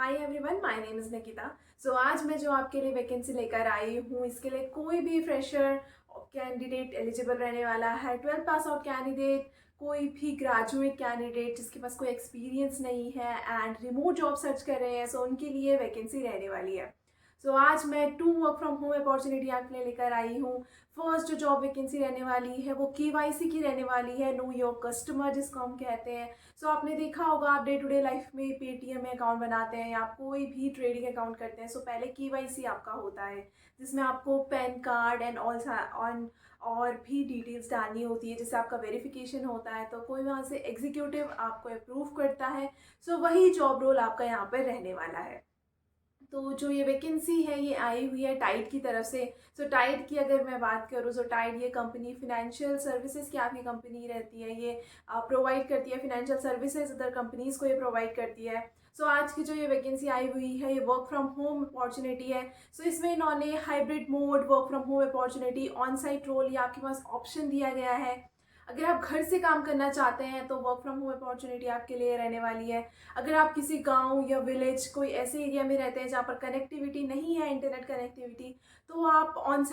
Hi everyone, my name is Nikita. So आज मैं जो आपके लिए वैकेंसी लेकर आई हूँ, इसके लिए कोई भी फ्रेशर कैंडिडेट एलिजिबल रहने वाला है। 12 पास आउट कैंडिडेट, कोई भी ग्रेजुएट कैंडिडेट जिसके पास कोई एक्सपीरियंस नहीं है एंड रिमोट जॉब सर्च कर रहे हैं, सो उनके लिए वैकेंसी रहने वाली है। सो आज मैं 2 वर्क फ्रॉम होम अपॉर्चुनिटी आपके लिए लेकर आई हूँ। फर्स्ट जो जॉब वैकेंसी रहने वाली है वो केवाईसी की रहने वाली है, नो योर कस्टमर जिसको हम कहते हैं। सो आपने देखा होगा, आप डे टू डे लाइफ में पेटीएम में अकाउंट बनाते हैं या आप कोई भी ट्रेडिंग अकाउंट करते हैं। सो पहले केवाईसी आपका होता है, जिसमें आपको पैन कार्ड एंड ऑन और भी डिटेल्स डालनी होती है, जिससे आपका वेरिफिकेशन होता है, तो कोई वहाँ से एग्जीक्यूटिव आपको अप्रूव करता है। सो वही जॉब रोल आपका यहाँ पर रहने वाला है। तो जो ये वैकेंसी है ये आई हुई है टाइड की तरफ से। सो टाइड की अगर मैं बात करूँ, सो टाइड ये कंपनी फिनेंशियल सर्विसेज की आपकी कंपनी रहती है। ये प्रोवाइड करती है फिनेंशियल सर्विसेज, अदर कंपनीज़ को ये प्रोवाइड करती है। सो आज की जो ये वैकेंसी आई हुई है ये वर्क फ्रॉम होम अपॉर्चुनिटी है। सो इसमें इन्होंने hybrid mode, work from home opportunity, on site role, ये आपके पास ऑप्शन दिया गया है। अगर आप घर से काम करना चाहते हैं तो वर्क फ्रॉम होम अपॉर्चुनिटी आपके लिए रहने वाली है। अगर आप किसी गांव या विलेज कोई ऐसे एरिया में रहते हैं जहाँ पर कनेक्टिविटी नहीं है, इंटरनेट कनेक्टिविटी, तो आप ऑन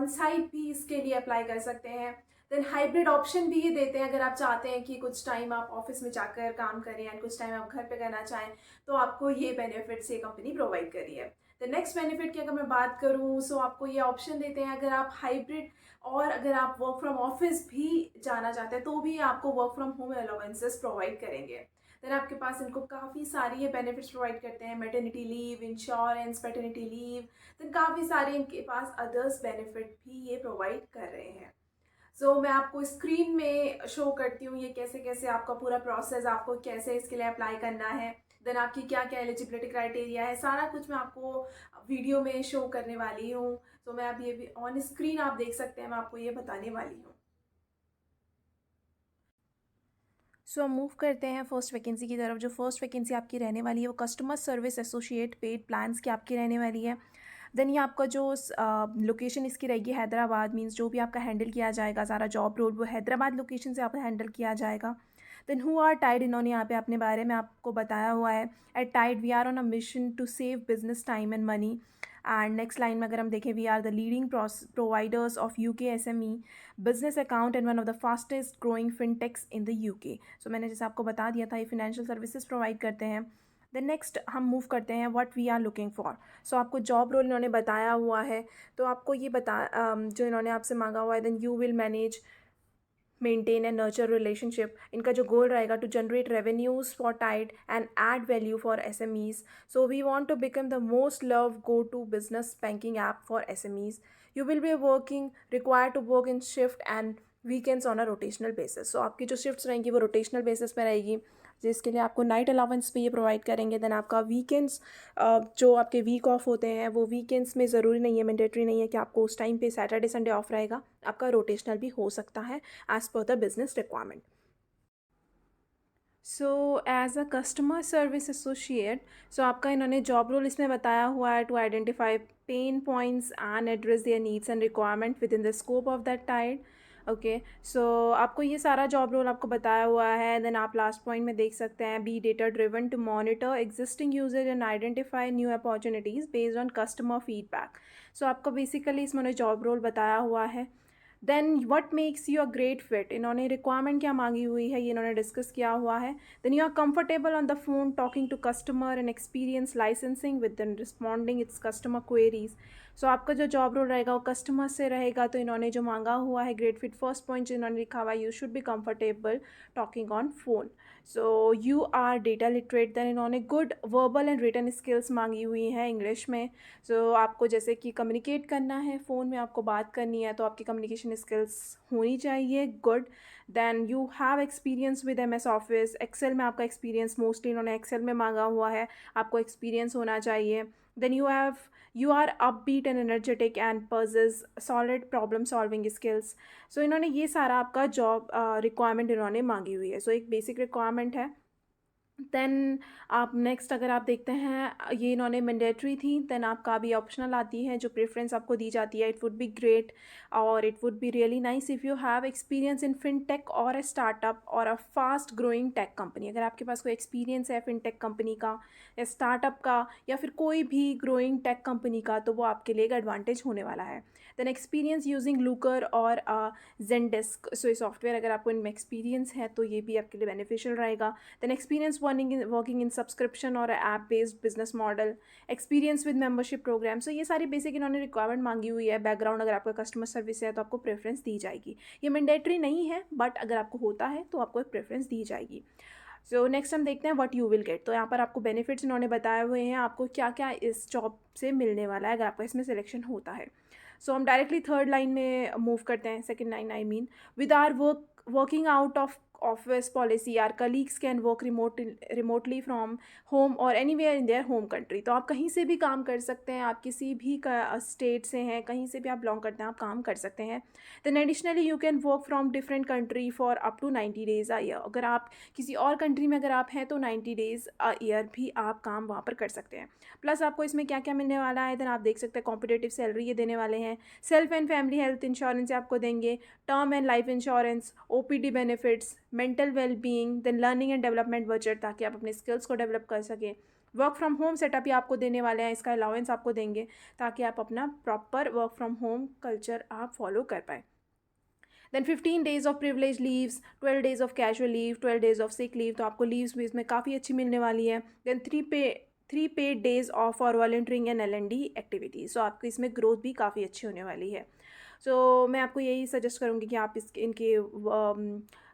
साइट भी इसके लिए अप्लाई कर सकते हैं। देन हाइब्रिड ऑप्शन भी ये देते हैं, अगर आप चाहते हैं कि कुछ टाइम आप ऑफिस में जाकर काम करें एंड कुछ टाइम आप घर पे करना चाहें, तो आपको ये बेनिफिट्स ये कंपनी प्रोवाइड कर रही है। द नेक्स्ट बेनिफिट की अगर मैं बात करूँ, सो आपको ये ऑप्शन देते हैं, अगर आप हाइब्रिड और अगर आप वर्क फ्रॉम ऑफिस भी जाना चाहते हैं तो भी आपको work from home allowances provide करेंगे। देन आपके पास इनको काफ़ी सारी ये बेनिफिट्स प्रोवाइड करते हैं, maternity leave, insurance, paternity leave. Then काफ़ी सारे इनके पास अदर्स बेनिफिट भी ये प्रोवाइड कर रहे हैं। मैं आपको स्क्रीन में शो करती हूँ ये कैसे कैसे आपका पूरा प्रोसेस, आपको कैसे इसके लिए अप्लाई करना है, देन आपकी क्या क्या एलिजिबिलिटी क्राइटेरिया है, सारा कुछ मैं आपको वीडियो में शो करने वाली हूँ। मैं अब ये भी ऑन स्क्रीन आप देख सकते हैं, मैं आपको ये बताने वाली हूँ। हम मूव करते हैं फर्स्ट वैकेंसी की तरफ। जो फर्स्ट वैकेंसी आपकी रहने वाली है वो customer service associate paid plans की आपकी रहने वाली है। देन ये आपका जो लोकेशन इसकी रहेगी हैदराबाद, मींस जो भी आपका हैंडल किया जाएगा सारा जॉब रोल वो हैदराबाद लोकेशन से आपका हैंडल किया जाएगा। देन हु आर टाइड, इन्होंने यहाँ पे अपने बारे में आपको बताया हुआ है। At Tide we are on a mission to save business time and money. And next line में अगर हम देखें, we are the leading providers of UK SME business account and one of the fastest growing fintechs in the UK. मैंने जैसे आपको बता दिया था, ये फिनेंशियल सर्विसेज प्रोवाइड करते हैं। देन नेक्स्ट हम मूव करते हैं what we are looking for. आपको जॉब रोल इन्होंने बताया हुआ है, तो आपको ये जो इन्होंने आपसे मांगा हुआ है, then you will manage, maintain and nurture relationship. इनका जो गोल रहेगा, to generate revenues for Tide and add value for SMEs. We want to become the most love go to business banking app for SMEs. You will be working required to work in shift and weekends on a rotational basis. आपकी जो shifts रहेंगी वो rotational basis पे रहेगी, जिसके लिए आपको night allowance भी ये प्रोवाइड करेंगे। देन आपका वीकेंड्स, जो आपके वीक ऑफ होते हैं वो वीकेंड्स में ज़रूरी नहीं है, मैंडेटरी नहीं है कि आपको उस टाइम पे सैटरडे संडे ऑफ रहेगा, आपका रोटेशनल भी हो सकता है as per the business requirement. As a customer service associate, आपका इन्होंने जॉब रोल इसमें बताया हुआ है, to identify pain points and address their needs and requirement within the scope of that Tide. Okay, आपको ये सारा जॉब रोल आपको बताया हुआ है। देन आप लास्ट पॉइंट में देख सकते हैं, be data driven to monitor existing usage and identify new opportunities based on customer feedback. आपको बेसिकली इसमें जॉब रोल बताया हुआ है। Then what makes you a great fit, इन्होंने रिक्वायरमेंट क्या मांगी हुई है ये इन्होंने डिस्कस किया हुआ है। Then you are comfortable on the phone talking to customer and experience licensing within responding its customer queries. आपका जो जॉब रोल रहेगा वो कस्टमर से रहेगा, तो इन्होंने जो मांगा हुआ है ग्रेट फिट, फर्स्ट पॉइंट जो इन्होंने लिखा हुआ है, you should be comfortable talking on phone. You are data literate. Then इन्होंने good verbal and written skills मांगी हुई हैं इंग्लिश में। आपको जैसे कि कम्युनिकेट करना है, फ़ोन में आपको बात करनी है, तो आपकी कम्युनिकेशन स्किल्स होनी चाहिए good. Then you have experience with M S office, Excel में आपका एक्सपीरियंस, मोस्टली इन्होंने एक्सेल में मांगा हुआ है, आपको एक्सपीरियंस होना चाहिए। Then you are upbeat and energetic and possess solid problem solving skills. इन्होंने ये सारा आपका जॉब रिक्वायरमेंट इन्होंने मांगी हुई है। एक बेसिक रिक्वायरमेंट है। देन आप नेक्स्ट अगर आप देखते हैं ये इन्होंने मैंडेटरी थी, देन आपका भी ऑप्शनल आती है जो प्रेफरेंस आपको दी जाती है। इट वुड बी ग्रेट और it would be really nice if you have experience in fintech और अ स्टार्टअप और a fast growing tech company. अगर आपके पास कोई एक्सपीरियंस है फिनटेक कंपनी का या स्टार्टअप का या फिर कोई भी ग्रोइंग टेक कंपनी का, तो वो आपके लिए एक एडवांटेज होने वाला है। देन एक्सपीरियंस यूजिंग लूकर और ज़ेनडेस्क, सो ये सॉफ्टवेयर अगर आपको इनमें एक्सपीरियंस है तो ये भी आपके लिए बेनिफिशियल रहेगा। Then experience working in subscription और app based business model, experience with membership program. So ये सारी बेसिक इन्होंने रिक्वायरमेंट मांगी हुई है। बैकग्राउंड अगर आपका कस्टमर सर्विस है तो आपको प्रेफरेंस दी जाएगी। ये मैंडेटरी नहीं है बट अगर आपको होता है तो आपको एक प्रेफरेंस दी जाएगी। सो नेक्स्ट हम देखते हैं व्हाट यू विल गेट। तो यहाँ पर आपको बेनिफिट्स इन्होंने बताए हुए हैं आपको क्या क्या इस जॉब से मिलने वाला है अगर आपका इसमें सिलेक्शन होता है। सो हम डायरेक्टली थर्ड लाइन में मूव करते हैं, second line I mean. With our working out of office policy our colleagues can work remotely from home और anywhere in their home country. तो आप कहीं से भी काम कर सकते हैं, आप किसी भी स्टेट से हैं, कहीं से भी आप बिलोंग करते हैं, आप काम कर सकते हैं। Then additionally you can work from different country for up to 90 days a year. अगर आप किसी और कंट्री में अगर आप हैं तो 90 डेज़ अ ईयर भी आप काम वहाँ पर कर सकते हैं। प्लस आपको इसमें क्या क्या मिलने वाला है, देन आप देख सकते हैं कॉम्पिटेटिव सैलरी ये देने वाले हैं, self and family health insurance आपको देंगे, term and life insurance, OPD benefits, mental well being, then learning and development budget ताकि आप अपने स्किल्स को डेवलप कर सकें। वर्क फ्रॉम होम सेटअप ही आपको देने वाले हैं, इसका अलाउंस आपको देंगे ताकि आप अपना proper work from home culture आप फॉलो कर पाएँ। Then 15 days of privilege leaves, 12 days of casual leave, 12 days of sick leave. तो आपको लीव्स भी इसमें काफ़ी अच्छी मिलने वाली है। Then 3 paid days off for volunteering and L&D activities. So आपकी इसमें ग्रोथ भी काफ़ी अच्छी होने वाली है। सो मैं आपको यही सजेस्ट करूँगी कि आप इनके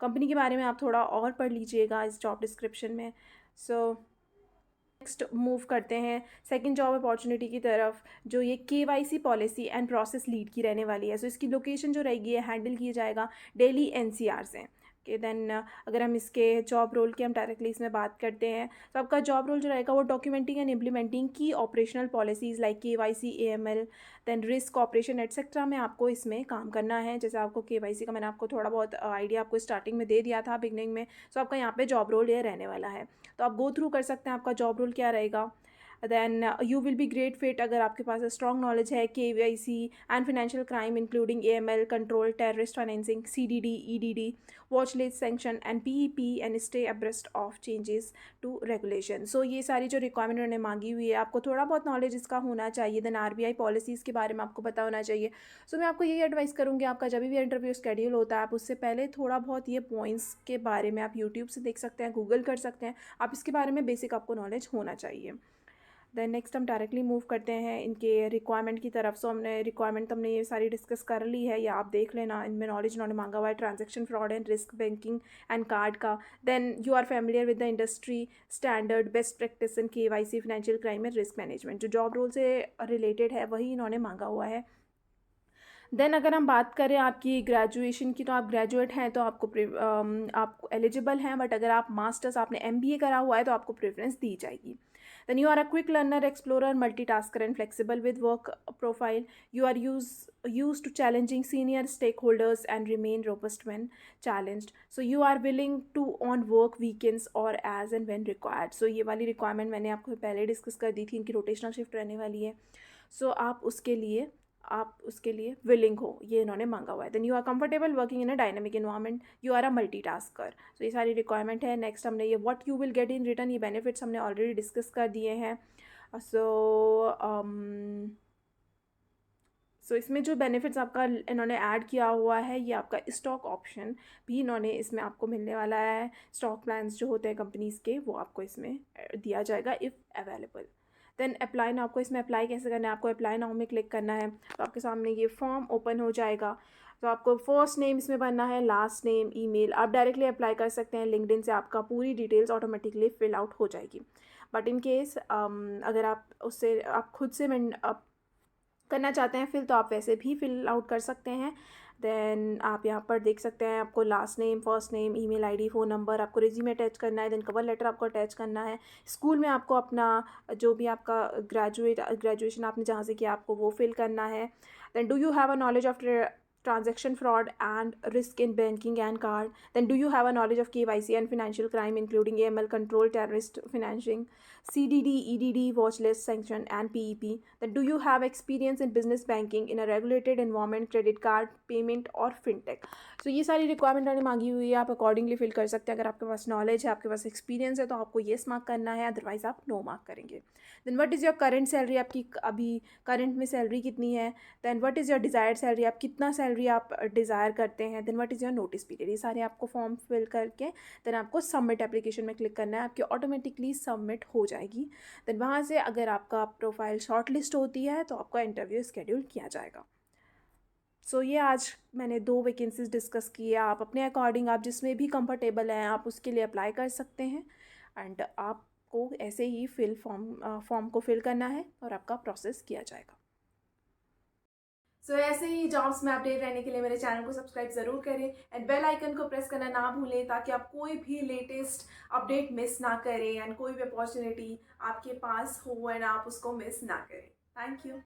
कंपनी के बारे में आप थोड़ा और पढ़ लीजिएगा इस जॉब डिस्क्रिप्शन में। सो नेक्स्ट मूव करते हैं सेकंड जॉब अपॉर्चुनिटी की तरफ, जो ये KYC policy and process lead की रहने वाली है। सो इसकी लोकेशन जो रहेगी है हैंडल किया जाएगा दिल्ली NCR से। ओके, देन अगर हम इसके जॉब रोल की हम डायरेक्टली इसमें बात करते हैं तो आपका जॉब रोल जो रहेगा वो documenting and implementing key operational policies like KYC, AML, then risk operation etcetera में आपको इसमें काम करना है। जैसे आपको KYC का मैंने आपको थोड़ा बहुत आइडिया आपको स्टार्टिंग में दे दिया था बिगनिंग में। सो आपका यहाँ पे जॉब रोल ये रहने वाला है, तो आप गो थ्रू कर सकते हैं आपका जॉब रोल क्या रहेगा। Then you will be great fit अगर आपके पास स्ट्रॉन्ग नॉलेज है KYC and financial crime including AML control, terrorist financing, CDD, EDD, watch list sanction and PEP and stay abreast of changes to regulation. So ये सारी जो requirement उन्होंने मांगी हुई है आपको थोड़ा बहुत नॉलेज इसका होना चाहिए। देन RBI पॉलिसीज़ के बारे में आपको पता होना चाहिए। सो मैं आपको यही एडवाइस करूँगी, आपका जब भी इंटरव्यू शेड्यूल होता है आप उससे पहले थोड़ा बहुत ये पॉइंट्स के बारे में आप यूट्यूब से देख सकते हैं, गूगल कर सकते हैं, आप इसके बारे में बेसिक आपको नॉलेज होना चाहिए। देन नेक्स्ट हम डायरेक्टली मूव करते हैं इनके रिक्वायरमेंट की तरफ। सो हमने रिक्वायरमेंट तो हमने ये सारी डिस्कस कर ली है, या आप देख लेना, इनमें नॉलेज उन्होंने मांगा हुआ है transaction fraud and risk, banking and card का। Then you are familiar with the industry standard, best practice in KYC, financial crime and risk management. जो जॉब रोल से रिलेटेड है वही इन्होंने मांगा हुआ है। देन अगर हम बात करें आपकी ग्रेजुएशन की, तो आप ग्रेजुएट हैं तो आपको एलिजिबल हैं, बट अगर आप मास्टर्स आपने MBA करा हुआ है तो आपको प्रेफरेंस दी जाएगी। Then you are a quick learner, explorer, multitasker and flexible with work profile. You are use to challenging senior stakeholders and remain robust when challenged. So you are willing to on work weekends और as and when required. So ये वाली requirement मैंने आपको पहले discuss कर दी थी, इनकी rotational shift रहने वाली है। सो आप उसके लिए विलिंग हो, ये इन्होंने मांगा हुआ है। Then you are comfortable working in a dynamic environment, you are a multitasker. So ये सारी रिक्वायरमेंट है। नेक्स्ट हमने ये what you will get in return, ये बेनिफिट्स हमने ऑलरेडी डिस्कस कर दिए हैं। सो इसमें जो बेनिफिट्स आपका इन्होंने ऐड किया हुआ है, ये आपका स्टॉक ऑप्शन भी इन्होंने इसमें आपको मिलने वाला है। स्टॉक प्लान्स जो होते हैं कंपनीज़ के वो आपको इसमें दिया जाएगा if available. Then apply now, आपको इसमें अप्लाई कैसे करना है, आपको अप्लाई नाउ में क्लिक करना है तो आपके सामने ये फॉर्म ओपन हो जाएगा। तो आपको फर्स्ट नेम इसमें भरना है, लास्ट नेम, ईमेल। आप डायरेक्टली अप्लाई कर सकते हैं लिंक्डइन से, आपका पूरी डिटेल्स ऑटोमेटिकली फिल आउट हो जाएगी। बट इन केस अगर आप उससे आप खुद से आप करना चाहते हैं फिल, तो आप वैसे भी फिल आउट कर सकते हैं। देन आप यहाँ पर देख सकते हैं आपको last name, first name, email ID, phone number, आपको रिज्यूमे अटैच करना है। देन कवर लेटर आपको अटैच करना है। स्कूल में आपको अपना जो भी आपका ग्रेजुएशन आपने जहाँ से किया आपको वो फिल करना है। Then do you have a knowledge of transaction fraud and risk in banking and card. Then do you have a knowledge of KYC and financial crime including AML control, terrorist financing, CDD, EDD, watch list, sanction and PEP. Then do you have experience in business banking in a regulated environment, credit card, payment और fintech. So ये सारी requirement मैंने मांगी हुई है, आप accordingly fill कर सकते हैं. अगर आपके पास नॉलेज है, आपके पास एक्सपीरियंस है, तो आपको येस मार्क करना है, अदरवाइज आप नो मार्क करेंगे. Then what is your current salary, आपकी अभी करंट में सैलरी कितनी है. Then what is your desired salary, आप कितना सैलरी आप डिज़ायर करते हैं. Then what is your notice period. ये सारे आपको फॉर्म फिल करके देन आपको सबमिट एप्लीकेशन में क्लिक करना है, आपकी ऑटोमेटिकली सबमिट हो जाएगी. देन वहाँ से अगर आपका प्रोफाइल शॉर्ट लिस्ट होती है तो आपका इंटरव्यू स्केड्यूल किया जाएगा. सो ये आज मैंने 2 वैकेंसीज डिस्कस की है. आप अपने अकॉर्डिंग आप जिसमें भी कंफर्टेबल हैं आप उसके लिए अप्लाई कर सकते हैं. एंड आपको ऐसे ही फॉर्म को फिल करना है और आपका प्रोसेस किया जाएगा. सो ऐसे ही जॉब्स में अपडेट रहने के लिए मेरे चैनल को सब्सक्राइब ज़रूर करें एंड बेल आइकन को प्रेस करना ना भूलें, ताकि आप कोई भी लेटेस्ट अपडेट मिस ना करें एंड कोई भी अपॉर्चुनिटी आपके पास हो एंड आप उसको मिस ना करें. Thank you.